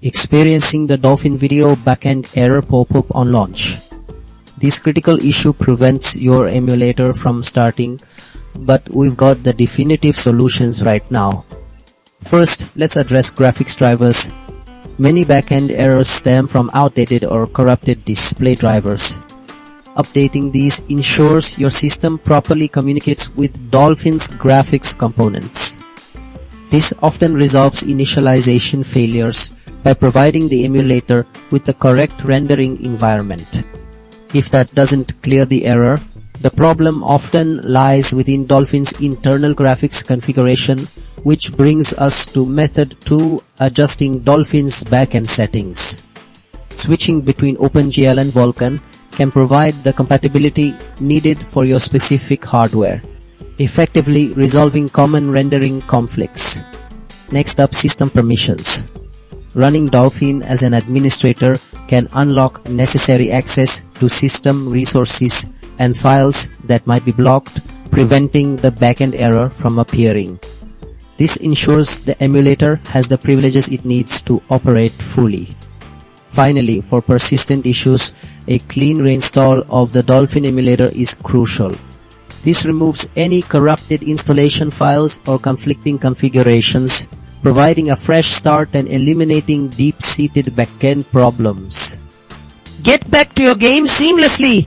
Experiencing the Dolphin video backend error pop-up on launch. This critical issue prevents your emulator from starting, but we've got the definitive solutions right now. First, let's address graphics drivers. Many backend errors stem from outdated or corrupted display drivers. Updating these ensures your system properly communicates with Dolphin's graphics components. This often resolves initialization failures by providing the emulator with the correct rendering environment. If that doesn't clear the error, the problem often lies within Dolphin's internal graphics configuration, which brings us to method 2, adjusting Dolphin's backend settings. Switching between OpenGL and Vulkan can provide the compatibility needed for your specific hardware, effectively resolving common rendering conflicts. Next up, system permissions. Running Dolphin as an administrator can unlock necessary access to system resources and files that might be blocked, preventing the backend error from appearing. This ensures the emulator has the privileges it needs to operate fully. Finally, for persistent issues, a clean reinstall of the Dolphin emulator is crucial. This removes any corrupted installation files or conflicting configurations, providing a fresh start and eliminating deep-seated backend problems. Get back to your game seamlessly!